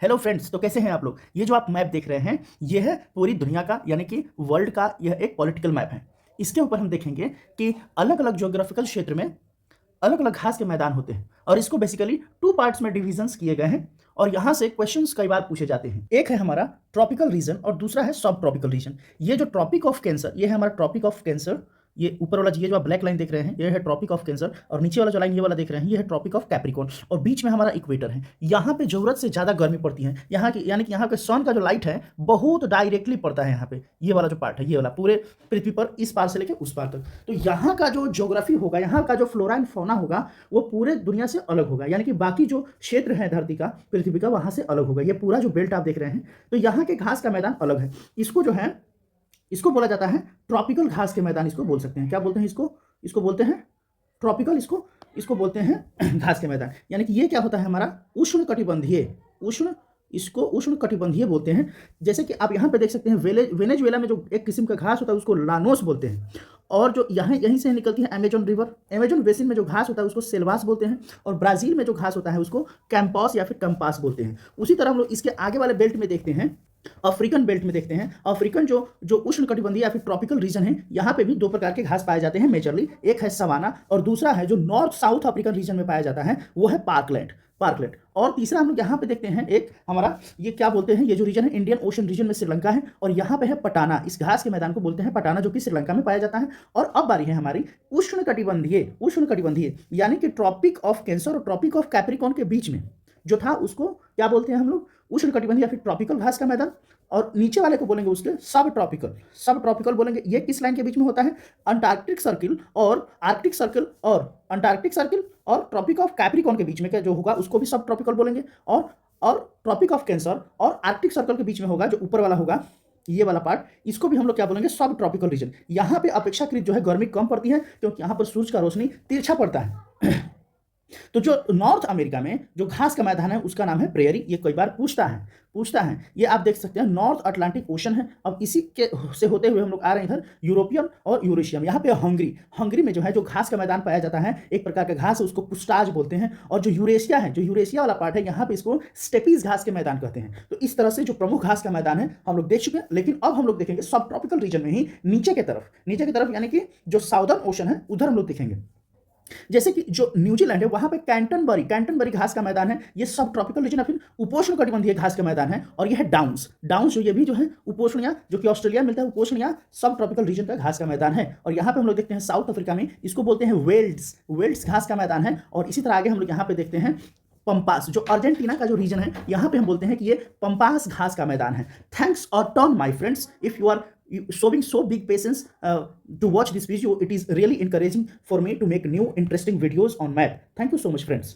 Hello friends, तो कैसे हैं आप लोग। ये जो आप मैप देख रहे हैं ये है पूरी दुनिया का यानी कि वर्ल्ड का यह एक पॉलिटिकल मैप है। इसके ऊपर हम देखेंगे कि अलग अलग ज्योग्राफिकल क्षेत्र में अलग अलग घास के मैदान होते हैं और इसको बेसिकली टू पार्ट्स में डिविजन्स किए गए हैं और यहाँ से क्वेश्चंस कई बार पूछे जाते हैं। एक है हमारा ट्रॉपिकल रीजन और दूसरा है सब ट्रॉपिकल रीजन। ये जो ट्रॉपिक ऑफ कैंसर, ये है हमारा ट्रॉपिक ऑफ कैंसर। ये ऊपर वाला ये जो आप ब्लैक लाइन देख रहे हैं ये है ट्रॉपिक ऑफ कैंसर और नीचे वाला जो लाइन ये वाला देख रहे हैं ये है ट्रॉपिक ऑफ कैप्रिकॉर्न और बीच में हमारा इक्वेटर है। यहाँ पे जरूरत से ज़्यादा गर्मी पड़ती है। यहाँ की यानी कि यहाँ पे सन का जो लाइट है बहुत डायरेक्टली पड़ता है यहाँ पे। ये वाला जो पार्ट है ये वाला पूरे पृथ्वी पर इस पार से लेकर उस पार तक। तो यहाँ का जो ज्योग्राफी होगा, यहाँ का जो फ्लोरा एंड फौना होगा वो पूरे दुनिया से अलग होगा, यानी कि बाकी जो क्षेत्र है धरती का, पृथ्वी का, वहाँ से अलग होगा। ये पूरा जो बेल्ट आप देख रहे हैं तो यहाँ के घास का मैदान अलग है। इसको जो है इसको बोला जाता है ट्रॉपिकल घास के मैदान। इसको बोल सकते हैं, क्या बोलते हैं इसको? इसको बोलते हैं ट्रॉपिकल। इसको इसको बोलते हैं घास के मैदान। यानी कि ये क्या होता है हमारा उष्ण कटिबंधीय, उष्ण इसको उष्ण कटिबंधीय बोलते हैं। जैसे कि आप यहाँ पे देख सकते हैं वेनेजुएला में जो एक किस्म का घास होता है उसको लानोस बोलते हैं और जो यहाँ यहीं से निकलती है अमेजन रिवर, अमेजन बेसिन में जो घास होता है उसको सेल्वास बोलते हैं और ब्राजील में जो घास होता है उसको कैंपस या फिर कंपास बोलते हैं। उसी तरह हम लोग इसके आगे वाले बेल्ट में देखते हैं, अफ्रीकन बेल्ट में देखते हैं। अफ्रीकन जो जो उष्ण कटिबंधीय या फिर ट्रॉपिकल रीजन है, यहाँ पे भी दो प्रकार के घास पाए जाते हैं मेजरली। एक है सवाना और दूसरा है जो नॉर्थ साउथ अफ्रीकन रीजन में पाया जाता है वो है पार्कलैंड। पार्कलैंड और तीसरा हम लोग यहाँ पे देखते हैं एक हमारा ये क्या बोलते हैं, ये जो रीजन है इंडियन ओशन रीजन में श्रीलंका है और यहाँ पे है पटाना। इस घास के मैदान को बोलते हैं पटाना जो कि श्रीलंका में पाया जाता है। और अब बारी है हमारी उष्ण कटिबंधीय, उष्ण कटिबंधीय यानी कि ट्रॉपिक ऑफ कैंसर और ट्रॉपिक ऑफ कैप्रिकॉर्न के बीच में जो था उसको क्या बोलते हैं हम लोग? उष्ण कटिबंधीय या फिर ट्रॉपिकल घास का मैदान। और नीचे वाले को बोलेंगे उसके सब ट्रॉपिकल, सब ट्रॉपिकल बोलेंगे। ये किस लाइन के बीच में होता है? अंटार्कटिक सर्किल और आर्कटिक सर्किल और अंटार्कटिक सर्किल और ट्रॉपिक ऑफ कैप्रिकॉर्न के बीच में क्या जो होगा उसको भी सब ट्रॉपिकल बोलेंगे। और ट्रॉपिक ऑफ कैंसर और आर्कटिक सर्कल के बीच में होगा जो ऊपर वाला होगा ये वाला पार्ट, इसको भी हम लोग क्या बोलेंगे? सब ट्रॉपिकल रीजन। यहाँ पे अपेक्षाकृत जो है गर्मी कम पड़ती है क्योंकि यहाँ पर सूरज का रोशनी तिरछा पड़ता है। तो जो नॉर्थ अमेरिका में जो घास का मैदान है उसका नाम है प्रेयरी। ये कई बार पूछता है। ये आप देख सकते हैं नॉर्थ अटलांटिक ओशन है। अब इसी के से होते हुए हम लोग आ रहे हैं इधर यूरोपियन और यूरेशियम। यहाँ पे हंगरी में जो है जो घास का मैदान पाया जाता है एक प्रकार का घास है उसको पुस्ताज बोलते हैं। और जो यूरेशिया है, जो यूरेशिया वाला पार्ट है यहाँ पे इसको स्टेपीज घास के मैदान कहते हैं। तो इस तरह से जो प्रमुख घास का मैदान है हम लोग देख चुके हैं। लेकिन अब हम लोग देखेंगे सब ट्रॉपिकल रीजन में ही नीचे की तरफ यानी कि जो साउदर्न ओशन है उधर हम लोग देखेंगे। जैसे कि जो न्यूजीलैंड है वहां पे कैंटनबरी घास का मैदान है। ये सब ट्रॉपिकल रीजन या फिर उपोष्ण कटिबंधीय घास का मैदान है। और ये है डाउन्स जो ये भी जो है उपोष्ण या जो कि ऑस्ट्रेलिया में मिलता है उपोष्ण या सब ट्रॉपिकल रीजन का घास का मैदान है। और यहाँ पे हम लोग देखते हैं साउथ अफ्रीका में इसको बोलते हैं वेल्ड्स घास का मैदान है। और इसी तरह आगे हम लोग यहाँ पे देखते हैं पंपास, जो अर्जेंटीना का जो रीजन है यहाँ पे हम बोलते हैं कि ये पंपास घास का मैदान है। थैंक्स और turn my friends if you are showing so big patience to watch this video. It is really encouraging for me to make new interesting videos on map. Thank you so much friends.